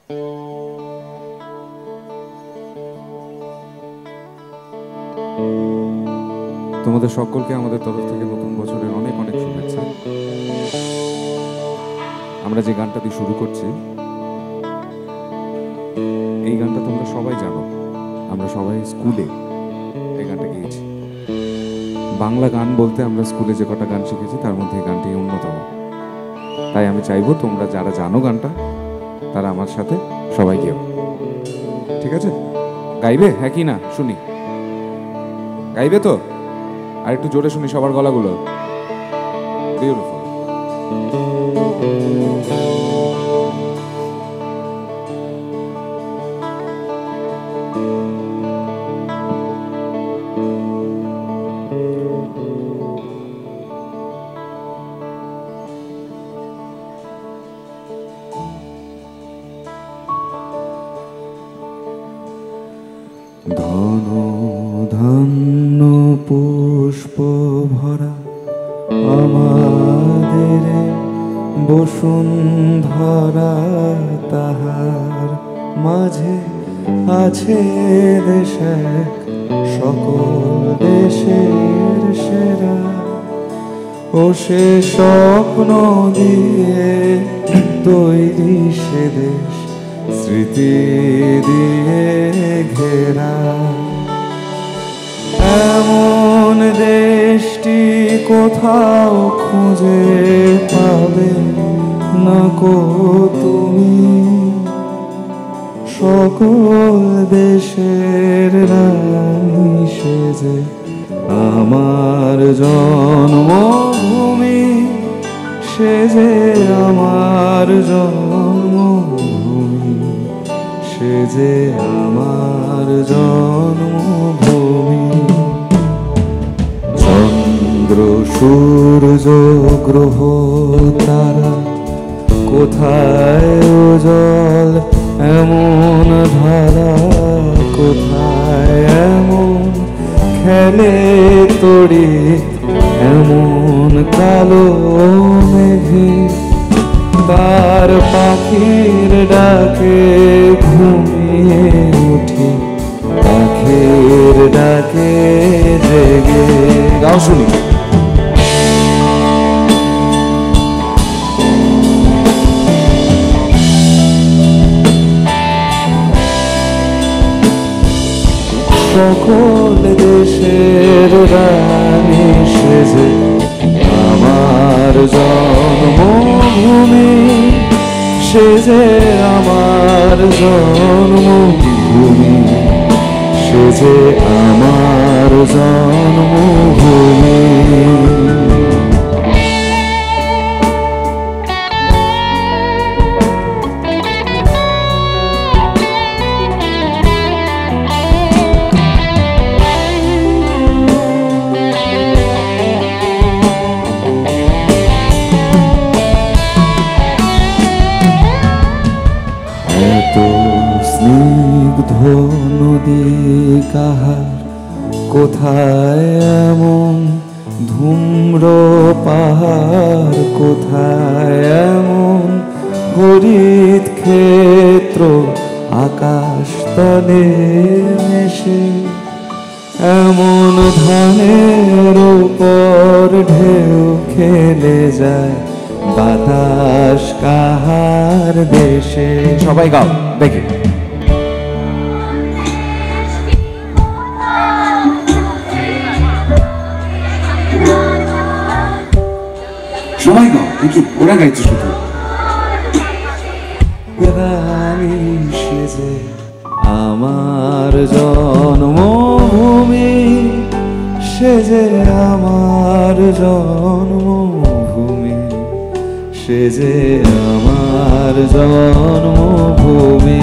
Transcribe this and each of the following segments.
তোমাদের সকলকে আমাদের তরফ থেকে নতুন বছরের অনেক অনেক শুভেচ্ছা। আমরা যে গানটা দিয়ে শুরু করছি, এই গানটা তোমরা সবাই জানো। আমরা সবাই স্কুলে এই গানটা গেয়েছি। বাংলা গান বলতে আমরা স্কুলে যে কটা গান শিখেছি তার মধ্যে এই গানটি অন্যতম। তাই আমি চাইবো তোমরা যারা জানো গানটা তারা আমার সাথে সবাই গেও। ঠিক আছে? গাইবে? হ্যাঁ কি না শুনি? গাইবে তো? আর একটু জোরে শুনি সবার গলাগুলো। বিউটিফুল। ধন ধন্য পুষ্প ভরা আমাদের বসুন্ধরা, তাহার মাঝে আছে দেশে সকল দেশের সেরা। ও সে স্বপ্ন দিয়ে তৈরি সে দেশ স্মৃতি দিয়ে ঘেরা। এমন দেশটি কোথাও খুঁজে পাবে না কো তুমি। সকল দেশের রানী সেজে আমার জন্মভূমি, সেজে আমার জন্মভূমি, সেজে আমার জন্মভূমি। চন্দ্র সূর্য গ্রহ তারা কোথায় উজ্জ্বল এমন ধারা, কোথায় এমন খেলে তড়ি এমন কালো মেঘে। তার পাখির ডাকে ঘুমিয়ে উঠি, পাখির ডাকে জেগে। গাও শুনি। সকল দেশের রানী সেজে আমার জন্মভূমি, সেজে আমার জন্মভূমি, সেজে আমার জন্মভূমি। স্নিগ্ধ নদী কাহার কোথায় এমন ধূম্র পাহাড়, কোথায় এমন হরিত ক্ষেত্র আকাশ তলে মেশে। এমন ধানের উপর ঢেউ খেলে যায় বাতাস কাহার দেশে। সবাই গাও দেখে। সবাই গাও দেখি, ওরা গাইছে শুধু। রানী সেজে আমার জন্মভূমি, সেজে আমার জন্মভূমি, সেজে আমার জন্মভূমি।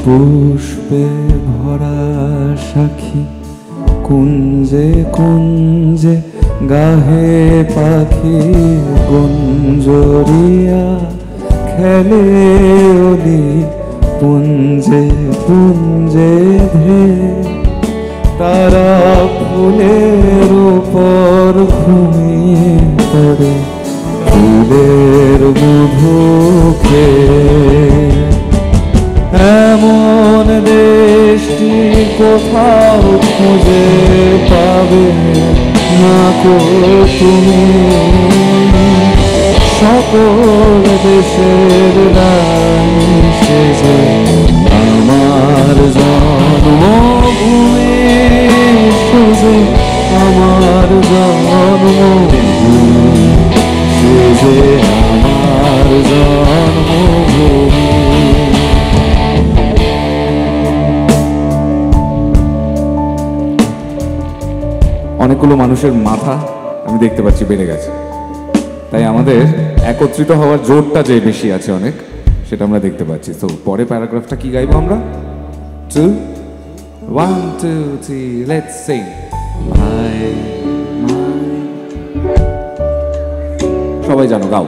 পুষ্পে ভরা সাক্ষী, কুঞ্জে কুঞ্জে গাহে পাখি, গুঞ্জরিয়া খেলে ওলি, পুঞ্জে পুঞ্জে ধে তারা ফুলের উপর ঘুমিয়ে পড়ে, ফুলের মধু খেয়ে। এমন দেশটি কোথাও খুঁজে পাবে না কো তুমি, সকল দেশের রানী সেজে আমার জন্মভূমি, সেজে আমার জন্মভূমি, সেজে আমার জন্মভূমি। অনেকগুলো মানুষের মাথা আমি দেখতে পাচ্ছি বেড়ে গেছে, তাই আমাদের একত্রিত হওয়ার জোরটা যে বেশি আছে অনেক, সেটা আমরা দেখতে পাচ্ছি। তো পরে প্যারাগ্রাফটা কি গাইবো আমরা? 2 1 2 3 লেটস সিং। সবাই জানো, গাও।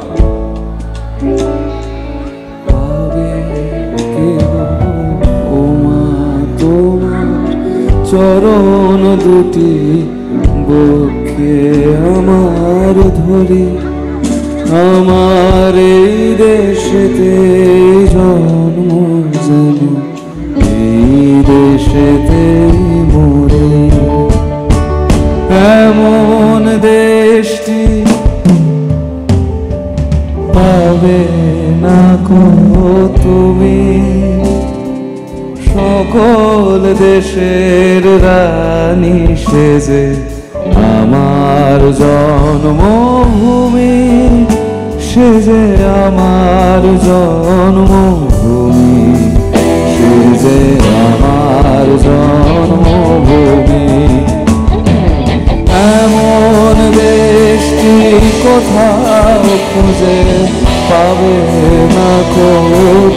চরণ দুটি বক্ষে আমার ধরি, আমার এই দেশেতে জন্ম যেন এই দেশেতে মরি। এমন দেশটি পাবে না কো তুমি, সকল দেশের রানী সেজে আমার জন্মভূমি, সেজে আমার জন্মভূমি, সেজে আমার জন্মভূমি। এমন দেশটি কোথাও খুঁজে পাবে না কো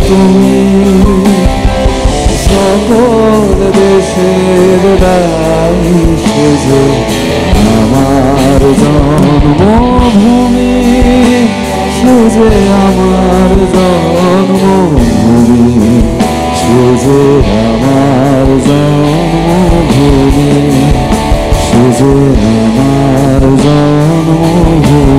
তুমি, সকল দেশের রানী সেজে আমার জন্মভূমি, সেজে আমার জন্মভূমি, সেজে আমার জন্মভূমি, সেজে আমার জন্মভূমি।